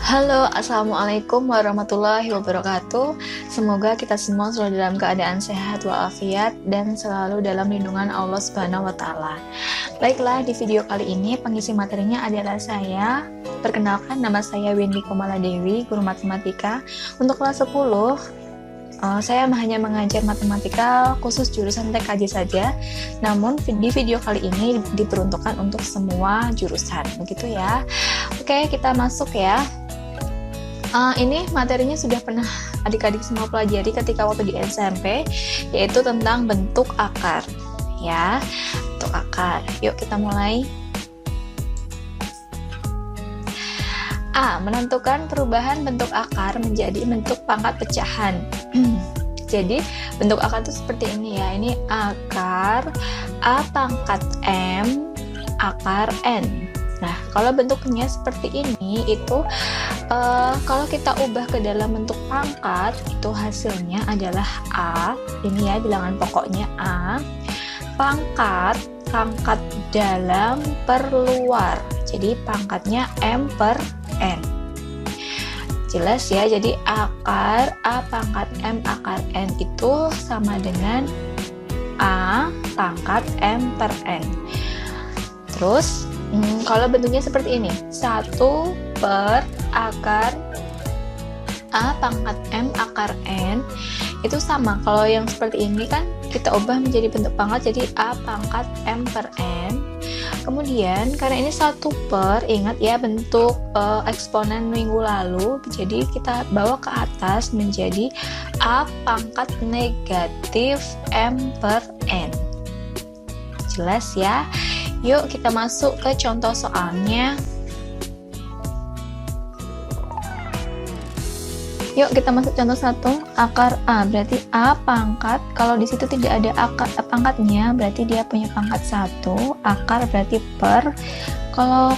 Halo, Assalamualaikum warahmatullahi wabarakatuh. Semoga kita semua selalu dalam keadaan sehat walafiat dan selalu dalam lindungan Allah Subhanahu wa Ta'ala. Baiklah, di video kali ini pengisi materinya adalah saya. Perkenalkan, nama saya Windy Komala Dewi, guru matematika. Untuk kelas 10, saya hanya mengajar matematika khusus jurusan TKJ saja. Namun di video kali ini diperuntukkan untuk semua jurusan, begitu ya. Oke, kita masuk ya. Ini materinya sudah pernah adik-adik semua pelajari ketika waktu di SMP, yaitu tentang bentuk akar ya. Bentuk akar, yuk kita mulai. A. Menentukan perubahan bentuk akar menjadi bentuk pangkat pecahan. Jadi bentuk akar itu seperti ini ya. Ini akar A pangkat M akar N. Nah, kalau bentuknya seperti ini, itu kalau kita ubah ke dalam bentuk pangkat, itu hasilnya adalah A. Ini ya, bilangan pokoknya A. Pangkat dalam per luar. Jadi pangkatnya M per N. Jelas ya, jadi akar A pangkat M akar N itu sama dengan A pangkat M per N. Terus, kalau bentuknya seperti ini, 1 per akar A pangkat M akar N, itu sama. Kalau yang seperti ini kan kita ubah menjadi bentuk pangkat, jadi A pangkat M per N. Kemudian karena ini 1 per, ingat ya bentuk eksponen minggu lalu, jadi kita bawa ke atas menjadi A pangkat negatif M per N. Jelas ya? Yuk kita masuk ke contoh soalnya. Yuk kita masuk contoh 1, akar A, berarti A pangkat, kalau di situ tidak ada akar pangkatnya, berarti dia punya pangkat 1, akar berarti per, kalau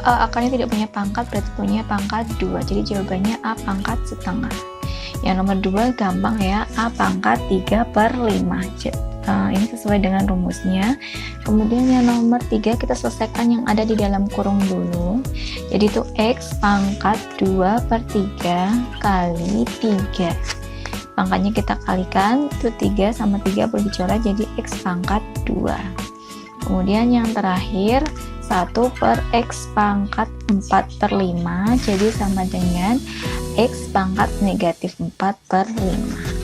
akarnya tidak punya pangkat, berarti punya pangkat 2, jadi jawabannya A pangkat setengah. Yang nomor 2 gampang ya, A pangkat 3 per 5. Ini sesuai dengan rumusnya. Kemudian yang nomor 3 kita selesaikan yang ada di dalam kurung dulu. Jadi itu X pangkat 2 per 3 kali 3. Pangkatnya kita kalikan, itu 3 sama 3 boleh dicoret jadi X pangkat 2. Kemudian yang terakhir 1 per X pangkat 4 per 5, jadi sama dengan X pangkat negatif 4 per 5.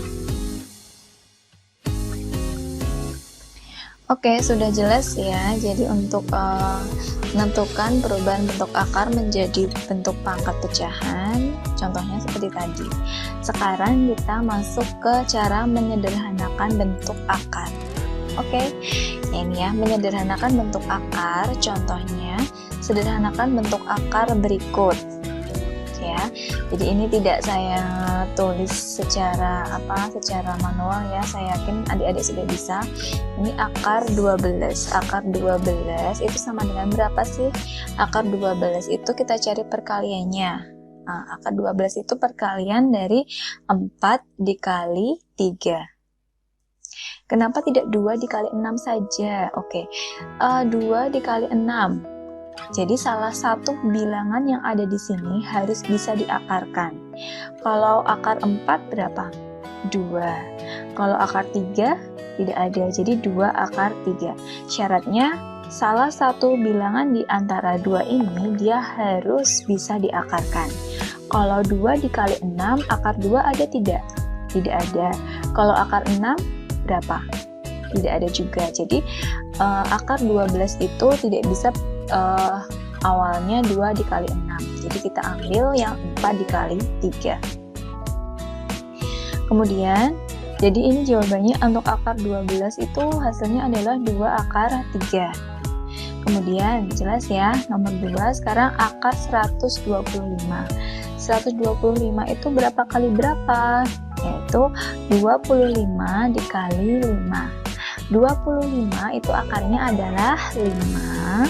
Oke, sudah jelas ya. Jadi untuk menentukan perubahan bentuk akar menjadi bentuk pangkat pecahan, contohnya seperti tadi. Sekarang kita masuk ke cara menyederhanakan bentuk akar. Oke, ini ya, menyederhanakan bentuk akar. Contohnya, sederhanakan bentuk akar berikut. Ya, jadi ini tidak saya tulis secara manual ya, saya yakin adik-adik sudah bisa. Ini akar 12 itu sama dengan berapa sih? Akar 12 itu kita cari perkaliannya. Nah, akar 12 itu perkalian dari 4 dikali 3. Kenapa tidak 2 dikali 6 saja? Oke, 2 dikali 6. Jadi salah satu bilangan yang ada di sini harus bisa diakarkan. Kalau akar 4 berapa? 2. Kalau akar 3 tidak ada, jadi 2 akar 3. Syaratnya salah satu bilangan di antara 2 ini dia harus bisa diakarkan. Kalau 2 dikali 6, akar 2 ada tidak? Tidak ada. Kalau akar 6 berapa? Tidak ada juga. Jadi akar 12 itu tidak bisa awalnya 2 dikali 6, jadi kita ambil yang 4 dikali 3. Kemudian jadi ini jawabannya untuk akar 12 itu hasilnya adalah 2 akar 3. Kemudian jelas ya, nomor 2 sekarang akar 125 itu berapa kali berapa? Yaitu 25 dikali 5. 25 itu akarnya adalah 5.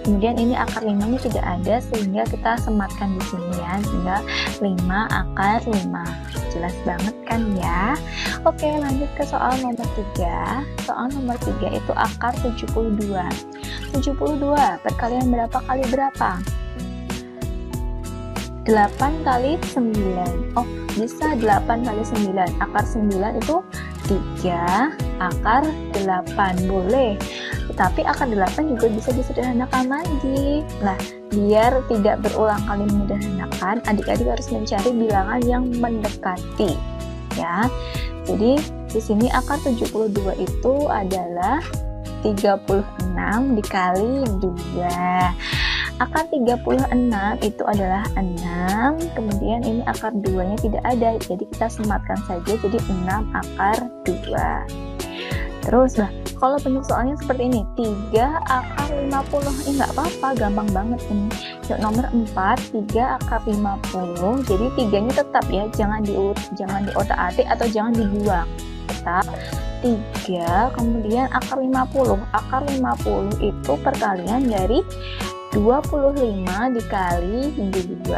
Kemudian ini akar 5-nya tidak ada, sehingga kita sematkan di sini ya, sehingga 5 akar 5. Jelas banget kan ya? Oke, lanjut ke soal nomor 3. Soal nomor 3 itu akar 72. 72 perkalian berapa kali berapa? 8 kali 9. Oh, bisa 8 kali 9. Akar 9 itu 3, akar 8. Boleh. Tetapi akar 8 juga bisa disederhanakan lagi. Nah, biar tidak berulang kali menyederhanakan, adik-adik harus mencari bilangan yang mendekati. Ya. Jadi, di sini akar 72 itu adalah 36 dikali 2. Akar 36 itu adalah 6, kemudian ini akar 2-nya tidak ada, jadi kita sematkan saja jadi 6 akar 2. Terus, nah, kalau bentuk soalnya seperti ini, 3 akar 50, ini nggak apa-apa, gampang banget ini. Yuk, nomor 4, 3 akar 50, jadi 3-nya tetap ya, jangan diotak-atik atau jangan dibuang, tetap 3, kemudian akar 50. Akar 50 itu perkalian dari 25 dikali 2.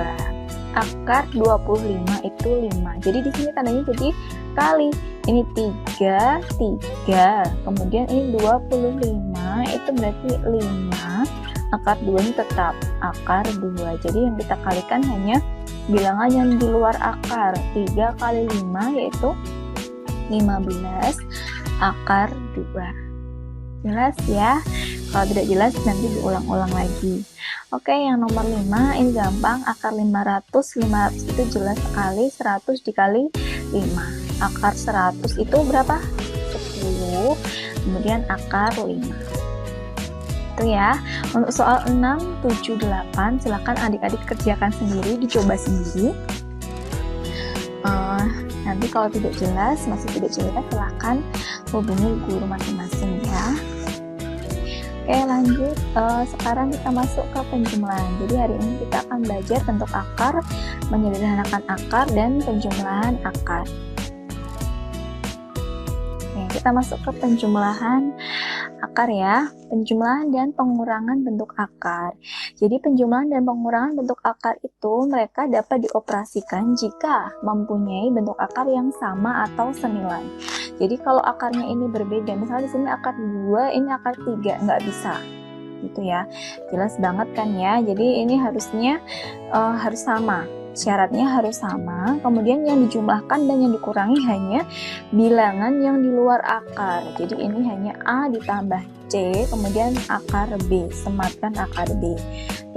Akar 25 itu 5. Jadi di sini tandanya jadi kali. Ini 3, kemudian ini 25, itu berarti 5. Akar 2 ini tetap akar 2. Jadi yang kita kalikan hanya bilangan yang di luar akar. 3 kali 5 yaitu 15 akar 2. Jelas ya? Kalau tidak jelas nanti diulang-ulang lagi. Oke, yang nomor 5 ini gampang. Akar 500 itu jelas sekali. 100 dikali 5. Akar 100 itu berapa? 10. Kemudian akar 5. Itu ya. Untuk soal 6, 7, 8 silakan adik-adik kerjakan sendiri, dicoba sendiri. Nanti kalau masih tidak jelas, silahkan hubungi guru masing-masing ya. Oke, lanjut. Sekarang kita masuk ke penjumlahan. Jadi hari ini kita akan belajar bentuk akar, menyederhanakan akar, dan penjumlahan akar. Oke, kita masuk ke penjumlahan akar ya. Penjumlahan dan pengurangan bentuk akar. Jadi penjumlahan dan pengurangan bentuk akar itu mereka dapat dioperasikan jika mempunyai bentuk akar yang sama atau senilai. Jadi kalau akarnya ini berbeda, misalnya di sini akar 2, ini akar 3, nggak bisa. Gitu ya. Jelas banget kan ya. Jadi ini harusnya harus sama. Syaratnya harus sama, kemudian yang dijumlahkan dan yang dikurangi hanya bilangan yang di luar akar. Jadi ini hanya A ditambah C, kemudian akar B, sematkan akar B.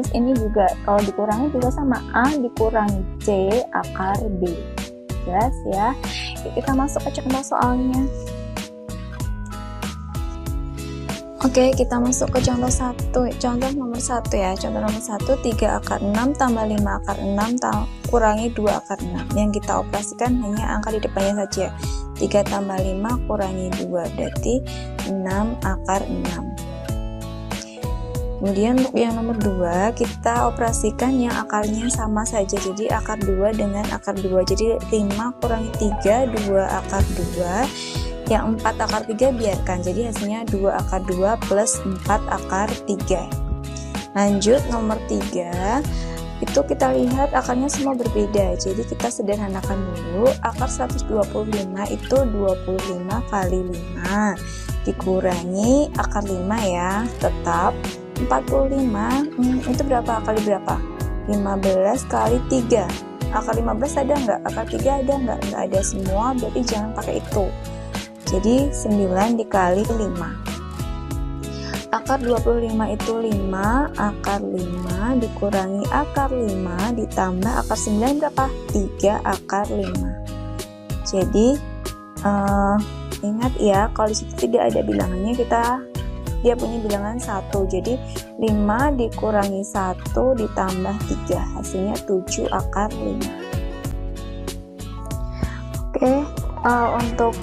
Terus ini juga kalau dikurangi juga sama, A dikurangi C akar B. Jelas ya? Kita masuk ke contoh soalnya. Oke, kita masuk ke contoh nomor 1 ya. Contoh nomor 1, 3 akar 6 tambah 5 akar 6 kurangi 2 akar 6. Yang kita operasikan hanya angka di depannya saja. 3 tambah 5 kurangi 2, berarti 6 akar 6. Kemudian untuk yang nomor 2, kita operasikan yang akarnya sama saja. Jadi akar 2 dengan akar 2. Jadi 5 kurangi 3, 2 akar 2. Yang 4 akar 3 biarkan, jadi hasilnya 2 akar 2 plus 4 akar 3. Lanjut nomor 3, itu kita lihat akarnya semua berbeda, jadi kita sederhanakan dulu. Akar 125 itu 25 kali 5 dikurangi akar 5 ya, tetap 45, itu berapa kali berapa? 15 kali 3. Akar 15 ada nggak? Akar 3 ada nggak? Nggak ada semua, berarti jangan pakai itu. Jadi 9 dikali 5. Akar 25 itu 5, akar 5 dikurangi akar 5 ditambah akar 9 berapa? 3 akar 5. Jadi ingat ya, kalau disitu tidak ada bilangannya, dia punya bilangan 1. Jadi 5 dikurangi 1 ditambah 3, hasilnya 7 akar 5. Oke, untuk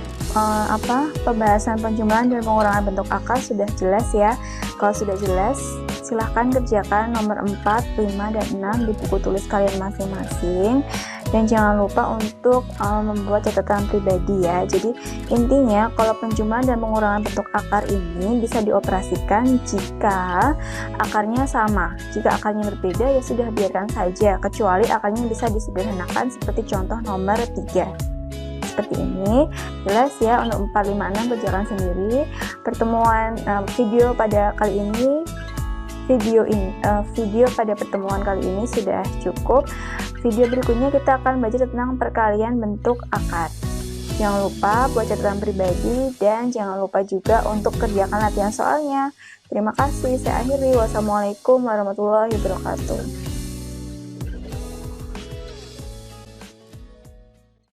pembahasan penjumlahan dan pengurangan bentuk akar sudah jelas ya. Kalau sudah jelas, silahkan kerjakan nomor 4, 5, dan 6 di buku tulis kalian masing-masing. Dan jangan lupa untuk membuat catatan pribadi ya. Jadi intinya kalau penjumlahan dan pengurangan bentuk akar ini bisa dioperasikan jika akarnya sama. Jika akarnya berbeda ya sudah biarkan saja, kecuali akarnya bisa disederhanakan seperti contoh nomor 3. Seperti ini, jelas ya. Untuk 4, 5, 6 kerjakan sendiri. Pertemuan video pada kali ini video pada pertemuan kali ini sudah cukup. Video berikutnya kita akan belajar tentang perkalian bentuk akar. Jangan lupa buat catatan pribadi dan jangan lupa juga untuk kerjakan latihan soalnya. Terima kasih, saya akhiri. Wassalamualaikum warahmatullahi wabarakatuh.